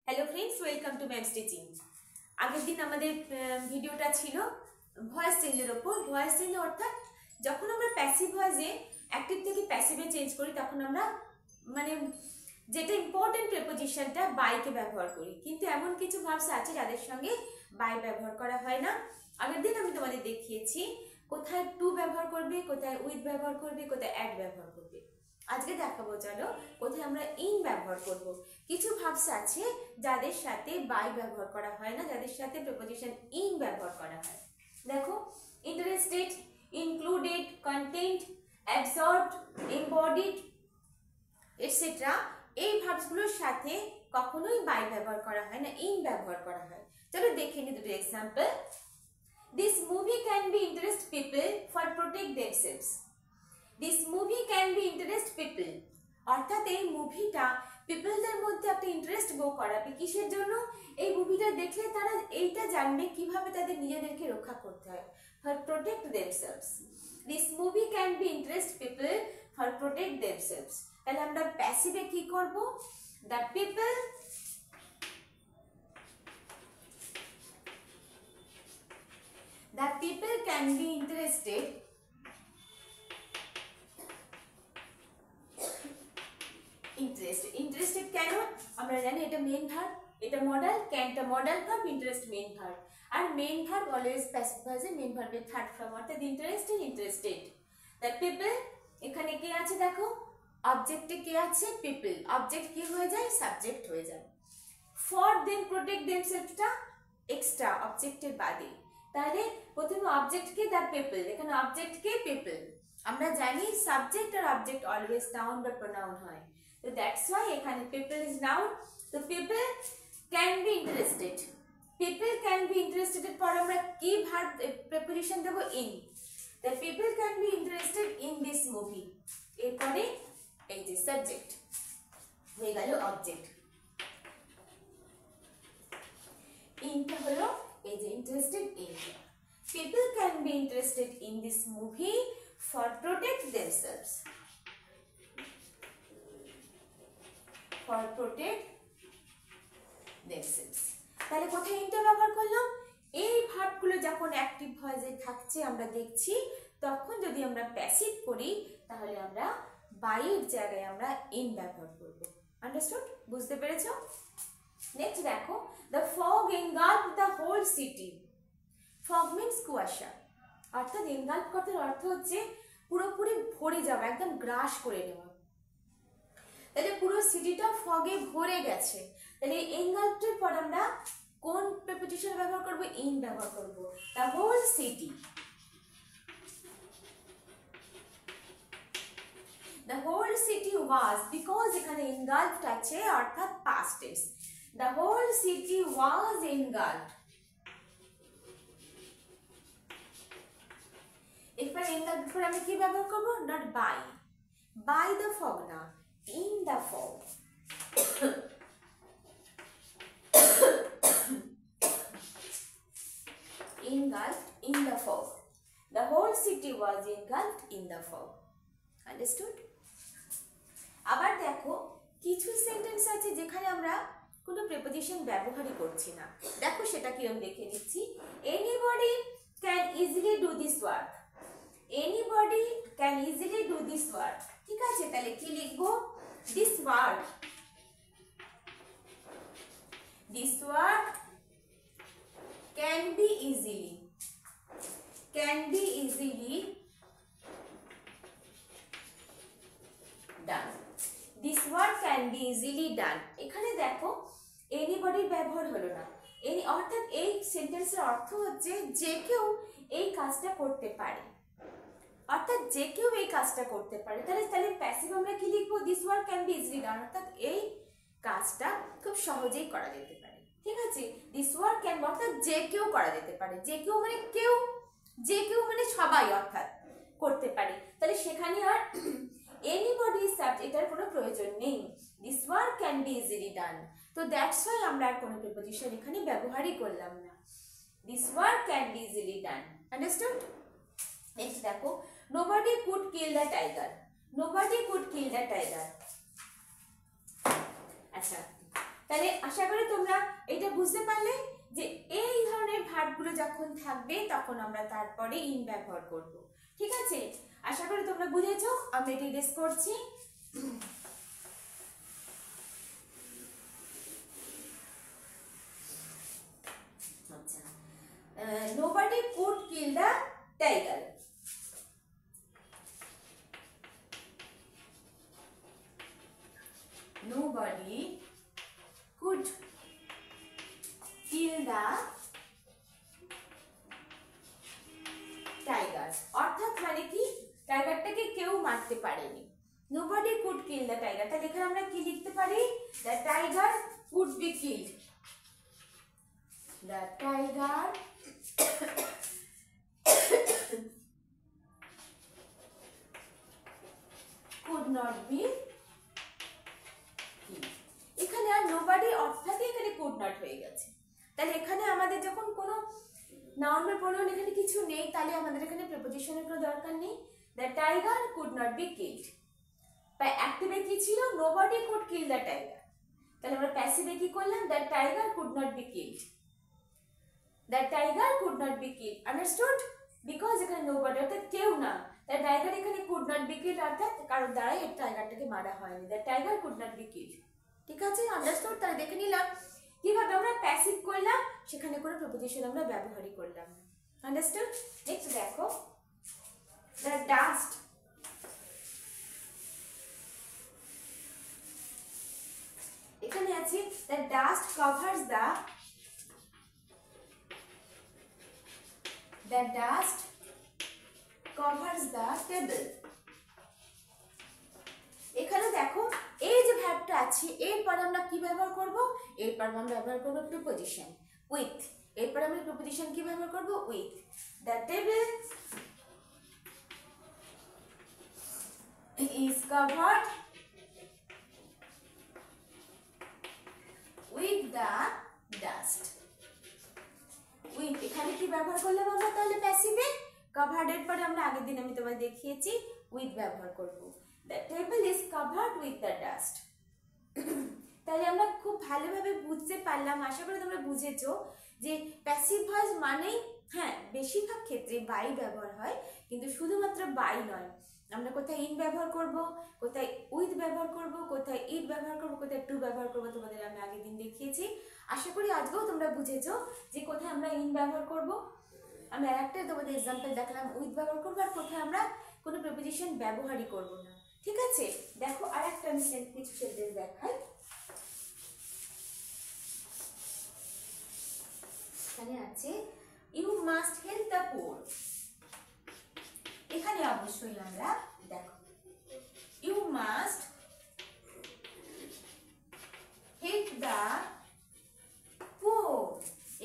Hello friends, welcome to ma'am stitching. আগের দিন আমাদের ভিডিওটা ছিল ভয়েস চেঞ্জের ওপর। ভয়েস চেঞ্জ অর্থাৎ যখন আমরা প্যাসিভ ভয়েসে অ্যাক্টিভ থেকে প্যাসিভে চেঞ্জ করি তখন আমরা মানে যেটা ইম্পর্টেন্ট প্রিপোজিশনটা বাইকে ব্যবহার করি, কিন্তু এমন কিছু ভার্বস আছে যাদের সঙ্গে বাই ব্যবহার করা হয় না। আগের দিন আমি তোমাদের দেখিয়েছি কোথায় টু ব্যবহার করবে, কোথায় উইথ ব্যবহার করবে, কোথায় অ্যাড ব্যবহার করবে। আজকে দেখাবো চলো কোথায় আমরা ইন ব্যবহার করব। কিছু ভার্বস আছে যাদের সাথে বাই ব্যবহার করা হয় না, যাদের সাথে প্রিপোজিশন ইন ব্যবহার করা হয়। দেখো, interested, included, content, absorbed, embedded etcetera, এই ভার্বসগুলোর সাথে কখনোই বাই ব্যবহার করা হয় না, ইন ব্যবহার করা হয়। চলো দেখে নিই দুটো example. This movie can be interest people for protect themselves. This movie can be interest people, অর্থাৎ এই মুভিটা পিপলদের মধ্যে একটা ইন্টারেস্ট গো করাবে। কিসের জন্য? এই মুভিটা দেখলে তারা এইটা জানবে কিভাবে তাদের নিজেদেরকে রক্ষা করতে হয়, for protect themselves. This movie can be interest people for protect themselves. তাহলে আমরা প্যাসিভে কি করব? The people can be interested interested কেন? আমরা জানি এটা মেইন ভার্ব, এটা মডাল, ক্যানটা modal verb, interest main verb. আর মেইন ভার্ব অলওয়েজ প্যাসিভ ভয়েসে মেইন ভার্বের থার্ড ফর্ম, অর্থাৎ ইন্টারেস্টেড। দ্যাট পিপল, এখানে কে আছে দেখো, অবজেক্টে কে আছে? পিপল। অবজেক্ট কি হয়ে যায়? সাবজেক্ট হয়ে যায়। ফর দেম প্রোটেক্ট দেমসেলফটা এক্সট্রা অবজেক্টের বাদে। তাহলে প্রথমে অবজেক্টকে দ্য পিপল, এখানে অবজেক্টকে পিপল। আমরা জানি সাবজেক্ট আর অবজেক্ট অলওয়েজ নাউন বা প্রোনাউন হয়, so that's why এখানে people is noun. So people can be interested. People can be interested এর পর আমরা কি ভার্ব প্রিপোজিশন দেব? in. The people can be interested in this movie. এরপরে এই যে সাবজেক্ট হয়ে গেল অবজেক্ট, ইনটা হলো এই যে interested in. People can be interested in this movie for protect themselves. For protect themselves. তাহলে কোথায় ইনটা ব্যবহার করলাম? এই ভার্বগুলো যখন অ্যাক্টিভ ভয়েসে থাকছে আমরা দেখছি, তখন যদি আমরা প্যাসিভ করি তাহলে আমরা বাইয়ের জায়গায় আমরা ইন ব্যবহার করব। আন্ডারস্টুড? বুঝতে পেরেছো? নেক্সট দেখো, the fog engulfed the whole city. fog means কুয়াশা, অর্থাৎ engulf কথার অর্থ হচ্ছে পুরোপুরি ভরে যাওয়া, একদম গ্রাস করে নেওয়া। তাহলে পুরো সিটিটা ফগে ভরে গেছে, তাহলে engulfed এর পর আমরা কোন প্রিপোজিশন ব্যবহার করব? ইন ব্যবহার করব। the whole city, the whole city was, because এখানে engulfed আছে অর্থাৎ past tense, the whole city was engulfed। এরপর engulfed পর আমি কি ব্যবহার করব? not by the fog না, in the fog। engulfed in the fog, the whole city was engulfed in the fog। Understood? আবার দেখো, কিছু সেন্টেন্স আছে যেখানে আমরা কোনো প্রিপোজিশন ব্যবহারই করছি না। দেখো সেটা কিরকম দেখে নিচ্ছি। anybody can easily do this work, anybody can easily do this work। ঠিক আছে, তাহলে কি লিখবো? this work can be easily done, this work can be easily done। এখানে দেখো anybody ব্যবহার হলো না, অর্থাৎ এই সেন্টেন্সের অর্থ হচ্ছে যে কেউ এই কাজটা করতে পারে, অর্থাৎ যে কেউ এই কাজটা করতে পারে। তাহলে প্যাসিভ আমরা কি লিখবো? this work can be easily done, অর্থাৎ এই কাজটা খুব সহজেই করা যেতে পারে। ঠিক আছে, this work can, অর্থাৎ যে কেউ করা যেতে পারে। যে কেউ মানে কেউ, যে কেউ মানে সবাই অর্থাৎ করতে পারে। তাহলে সেখানে আর anybody সাবজেক্ট এটার কোনো প্রয়োজন নেই, this work can be easily done। তো দ্যাটস ওয়াই আমরা আর কোনো প্রিপোজিশন এখানে ব্যবহারই করলাম না, this work can be easily done। Understood? Next দেখো, nobody could kill the tiger, nobody could kill the tiger। আচ্ছা, তাহলে আশা করি তোমরা এটা বুঝতে পারলে যে এই ধরনের ভার্বগুলো যখন থাকবে তখন আমরা তারপরে ইন ব্যবহার করব। ঠিক আছে, আশা করি তোমরা বুঝেছো। আমি এটা ইরেজ করছি। আচ্ছা, nobody could kill the tiger. Nobody could kill the tiger. অর্থাৎ মানে কি, টাইগারটাকে কেউ মারতে পারেনি। Nobody could kill the tiger. তাহলে এখানে আমরা কি লিখতে পারি? The tiger could be killed. The tiger could not be killed. এখানে আর nobody অর্থাৎ এখানে could not হয়ে গেছে। তাহলে এখানে আমাদের যখন কোনো নাউন বা প্রোনাউন এখানে কিছু নেই, তাহলে আমাদের এখানে প্রিপোজিশনের কোনো দরকার নেই। The tiger could not be killed. তাই অ্যাক্টিভে কি ছিল? nobody could kill the tiger. তাহলে আমরা প্যাসিভে কি করলাম? The tiger could not be killed. The tiger could not be killed. Understood? Because এখানে nobody অর্থাৎ কেউ না। The tiger এখানে could not be killed অর্থাৎ কারোর দ্বারাই এই টাইগারটাকে মারা হয়নি। The tiger could not be killed. ঠিক আছে, আন্ডারস্টুড? তাহলে দেখে নিলাম কিভাবে আমরা প্যাসিভ করলাম, সেখানে কোনো প্রিপোজিশন আমরা ব্যবহারই করলাম। আন্ডারস্টুড? নেক্সট দেখো, the dust এখানে আছে the dust covers the dust covers the table. এখানে দেখো এই যে ভার্বটা আছে, এরপর আমরা কি ব্যবহার করব? এরপর আমরা ব্যবহার করব প্রিপোজিশন উইথ। এরপর আমরা প্রিপোজিশন কি ব্যবহার করব? With. The table is covered with the dust. With এখানে কি ব্যবহার করলাম আমরা? তাহলে প্যাসিভে কভার্ড এর পরে আমরা আগের দিন আমি তোমাদের দেখিয়েছি উইথ ব্যবহার করব। The table is covered with the dust. তাহলে আমরা খুব ভালোভাবে বুঝতে পারলাম, আশা করি তোমরা বুঝেছো যে প্যাসিভ ভয়েস মানেই হ্যাঁ বেশিরভাগ ক্ষেত্রে বাই ব্যবহার হয়, কিন্তু শুধুমাত্র বাই নয়, আমরা কোথায় ইন ব্যবহার করব, কোথায় উইথ ব্যবহার করব, কোথায় ইট ব্যবহার করব, কোথায় টু ব্যবহার করব, তোমাদের আমি আগের দিন দেখিয়েছি। আশা করি আজকেও তোমরা বুঝেছো যে কোথায় আমরা ইন ব্যবহার করব। আমি আরেকটা তোমাদের এক্সাম্পল দেখালাম উইথ ব্যবহার করবো, আর কোথায় আমরা কোনো প্রিপোজিশন ব্যবহারই করব না। ঠিক আছে, দেখো আরেকটা আমি কিছু সেন্টেন্স দেখাই। এখানে আছে you must help the poor. এখানে অবশ্যই আমরা দেখো you must help the poor.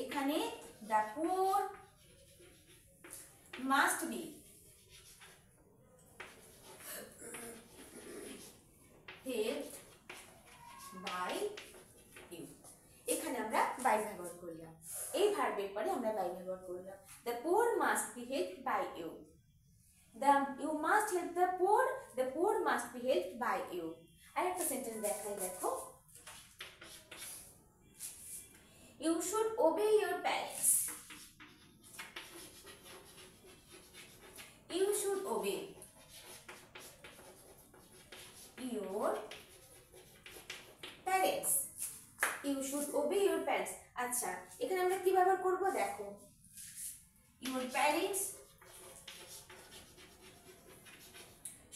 এখানে the poor must be helped by you. এখানে আমরা বাই ব্যবহার করলাম, এই ভার্বের পরে আমরা বাই ব্যবহার করলাম। The poor must be helped by you. You must help the poor must be helped by you. আরেকটা সেন্টেন্স দেখাই, দেখো You should obey your parents. You should obey your parents. You should obey your parents. আচ্ছা, এখানে আমরা কি ব্যবহার করব? দেখো your parents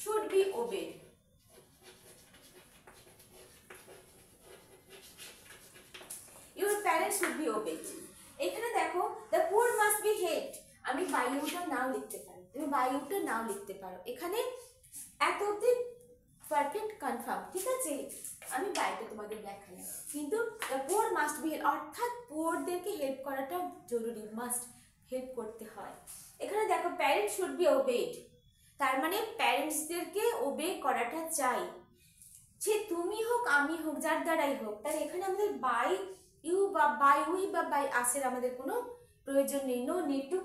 should be obeyed. Your parents should be obeyed. এখানে দেখো the poor must be helped. আমি by you টা নাও লিখতে পারি, তুমি by you টা নাও লিখতে পারো। এখানে এত অবধি পারফেক্ট কনফার্ম। ঠিক আছে, আমি বাইটা তোমাদের দেখালাম, কিন্তু the poor must be অর্থাৎ পোরদেরকে হেল্প করাটা জরুরি, মাস্ট হেল্প করতে হয়। এখানে দেখো প্যারেন্টস শুড বি ওবেড, তার মানে প্যারেন্টসদেরকে ওবে করাটা চাই, সে তুমি হোক আমি হোক যার দ্বারাই হোক। তাহলে এখানে আমাদের বাই ইউ বা বাই উই বা বাই আসের আমাদের কোনো প্রয়োজন নেই। No need to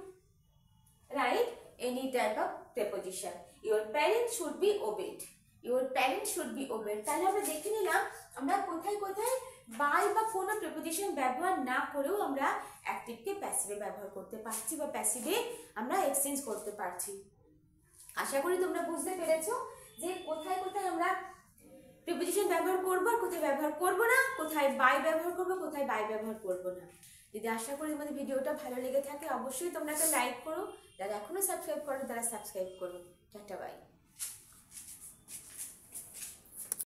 write any type of preposition. Your parents should be obeyed, your parents should be obeyed. তাহলে আমরা দেখে নিলাম আমরা কোথায় কোথায় বাই বা কোনো প্রিপোজিশন ব্যবহার না করেও আমরা অ্যাক্টিভকে প্যাসিভে ব্যবহার করতে পারছি বা প্যাসিভে আমরা এক্সচেঞ্জ করতে পারছি। আশা করি তোমরা বুঝতে পেরেছো যে কোথায় কোথায় আমরা প্রিপোজিশন ব্যবহার করবো আর কোথায় ব্যবহার করবো না, কোথায় বাই ব্যবহার করবো, কোথায় বাই ব্যবহার করবো না। যদি আশা করি তোমাদের ভিডিওটা ভালো লেগে থাকে অবশ্যই তোমরা একটা লাইক করো, যারা এখনো সাবস্ক্রাইব করো তারা সাবস্ক্রাইব করো। Tata bye.